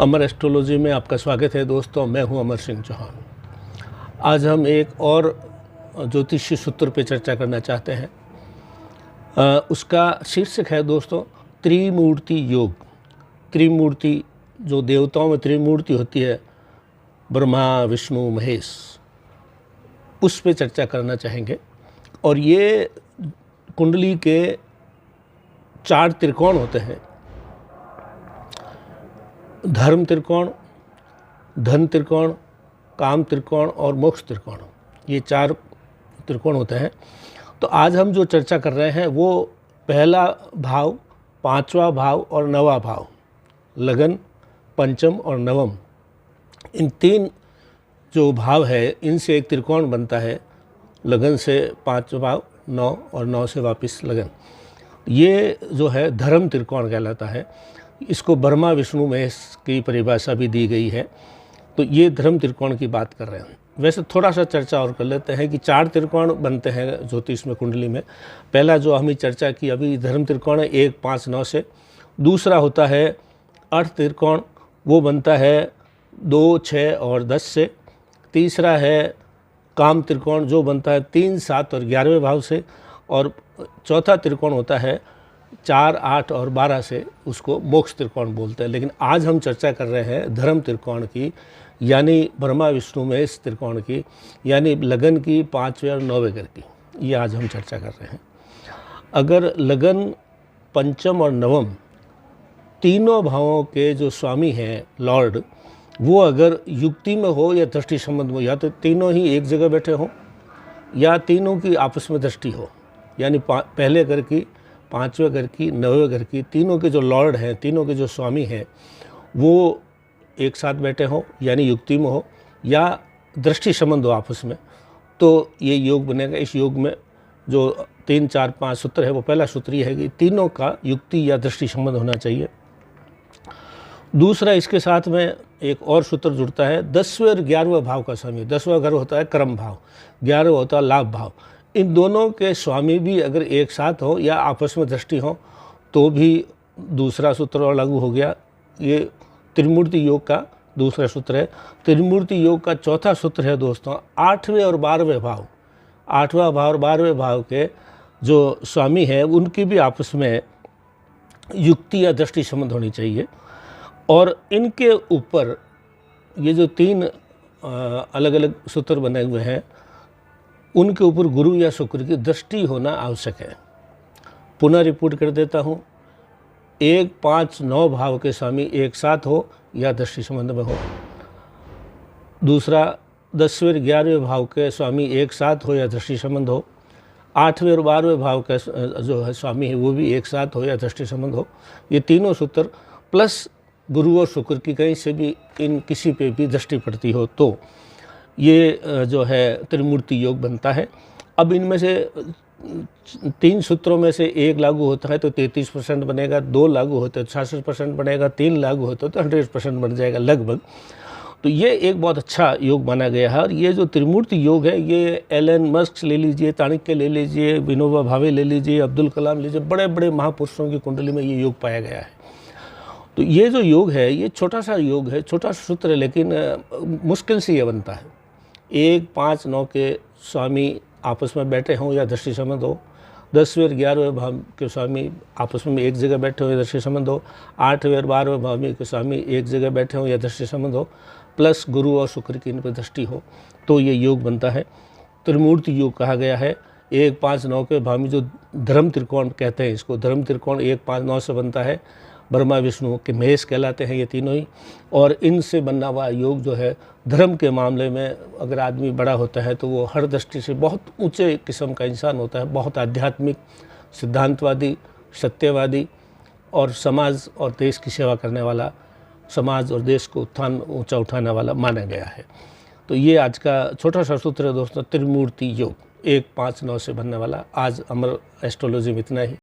अमर astrology में आपका स्वागत है दोस्तों। मैं हूं अमर सिंह चौहान। आज हम एक और ज्योतिषीय सूत्र पे चर्चा करना चाहते हैं। उसका शीर्षक है दोस्तों त्रिमूर्ति योग। त्रिमूर्ति, जो देवताओं में त्रिमूर्ति होती है, ब्रह्मा विष्णु महेश, उस पे चर्चा करना चाहेंगे। और ये कुंडली के 4 त्रिकोण होते हैं: धर्म त्रिकोण, धन त्रिकोण, काम त्रिकोण और मोक्ष त्रिकोण। ये 4 त्रिकोण होते हैं। तो आज हम जो चर्चा कर रहे हैं वो पहला भाव, 5वां भाव और 9वां भाव, लगन, पंचम और नवम, इन 3 जो भाव है इनसे एक त्रिकोण बनता है। लगन से 5वां भाव, 9 और 9 से वापस लगन। ये जो है धर्म त्रिकोण कहलाता है। इसको ब्रह्मा विष्णु महेश की परिभाषा भी दी गई है। तो ये धर्म त्रिकोण की बात कर रहे हैं। वैसे थोड़ा सा चर्चा और कर लेते हैं कि 4 त्रिकोण बनते हैं ज्योतिष में, कुंडली में। पहला जो हमें चर्चा की अभी धर्म त्रिकोण है 1, 5, 9 से। दूसरा होता है अर्थ त्रिकोण, वो बनता है 2, 6 और 10 से। तीसरा है काम त्रिकोण, जो बनता है 3, 7 और 11वें भाव से। और चौथा त्रिकोण होता है 4, 8 और 12 से, उसको मोक्ष त्रिकोण बोलते हैं। लेकिन आज हम चर्चा कर रहे हैं धर्म त्रिकोण की, यानी ब्रह्मा विष्णु महेश त्रिकोण की, यानी लगन की 5वें और 9वें घर की। ये आज हम चर्चा कर रहे हैं। अगर लगन, पंचम और नवम तीनों भावों के जो स्वामी हैं, लॉर्ड, वो अगर युक्ति में हो या दृष्टि संबंध में, या तो तीनों ही एक जगह बैठे हों या तीनों की आपस में दृष्टि हो, यानी पहले घर की, 5वें घर की, 9वें घर की, तीनों के जो लॉर्ड हैं, तीनों के जो स्वामी हैं, वो एक साथ बैठे हों, यानी युक्ति में हो या दृष्टि संबंध हो आपस में, तो ये योग बनेगा। इस योग में जो 3, 4, 5 सूत्र है, वो पहला सूत्र ये है कि तीनों का युक्ति या दृष्टि संबंध होना चाहिए। दूसरा, इसके साथ में एक और सूत्र जुड़ता है 10वें और 11वें भाव का स्वामी। 10वां घर होता है कर्म भाव, 11वां होता है लाभ भाव। इन दोनों के स्वामी भी अगर एक साथ हो या आपस में दृष्टि हो तो भी दूसरा सूत्र और लागू हो गया। ये त्रिमूर्ति योग का दूसरा सूत्र है। त्रिमूर्ति योग का चौथा सूत्र है दोस्तों 8वें और 12वें भाव। 8वां भाव और 12वें भाव के जो स्वामी हैं उनकी भी आपस में युक्ति या दृष्टि संबंध होनी चाहिए। और इनके ऊपर ये जो 3 अलग अलग सूत्र बने हुए हैं, उनके ऊपर गुरु या शुक्र की दृष्टि होना आवश्यक है। पुनः रिपीट कर देता हूँ, 1, 5, 9 भाव के स्वामी एक साथ हो या दृष्टि संबंध में हो। दूसरा, 10वें और 11वें भाव के स्वामी एक साथ हो या दृष्टि संबंध हो। 8वें और 12वें भाव के जो है स्वामी है वो भी एक साथ हो या दृष्टि संबंध हो। ये तीनों सूत्र प्लस गुरु और शुक्र की कहीं से भी इन किसी पे भी दृष्टि पड़ती हो तो ये जो है त्रिमूर्ति योग बनता है। अब इनमें से 3 सूत्रों में से एक लागू होता है तो 33% बनेगा, 2 लागू होते हैं तो 66% बनेगा, 3 लागू होते हैं तो 100% बन जाएगा लगभग। तो ये एक बहुत अच्छा योग माना गया है। और ये जो त्रिमूर्ति योग है, ये एलन मस्क ले लीजिए, चाणक्य ले लीजिए, विनोबा भावे ले लीजिए, अब्दुल कलाम लीजिए, बड़े बड़े महापुरुषों की कुंडली में ये योग पाया गया है। तो ये जो योग है ये छोटा सा योग है, छोटा सा सूत्र है, लेकिन मुश्किल से ये बनता है। 1, 5, 9 के स्वामी आपस में बैठे हों या दृष्टि संबंध हो। 10वें और 11वें भाव के स्वामी आपस में एक जगह बैठे हों या दृष्टि संबंध हो। 8वें और 12वें भाव के स्वामी एक जगह बैठे हों या दृष्टि संबंध हो, प्लस गुरु और शुक्र की इन पर दृष्टि हो, तो ये योग बनता है। त्रिमूर्ति योग कहा गया है। 1, 5, 9 के भाव में जो धर्म त्रिकोण कहते हैं, इसको धर्म त्रिकोण 1, 5, 9 से बनता है। ब्रह्मा विष्णु के महेश कहलाते हैं ये तीनों ही। और इनसे बनना हुआ योग जो है, धर्म के मामले में अगर आदमी बड़ा होता है तो वो हर दृष्टि से बहुत ऊंचे किस्म का इंसान होता है, बहुत आध्यात्मिक, सिद्धांतवादी, सत्यवादी और समाज और देश की सेवा करने वाला, समाज और देश को ऊंचा उठाने वाला माना गया है। तो ये आज का छोटा सा सूत्र है दोस्तों, त्रिमूर्ति योग 1, 5, 9 से बनने वाला। आज अमर एस्ट्रोलॉजी में इतना ही।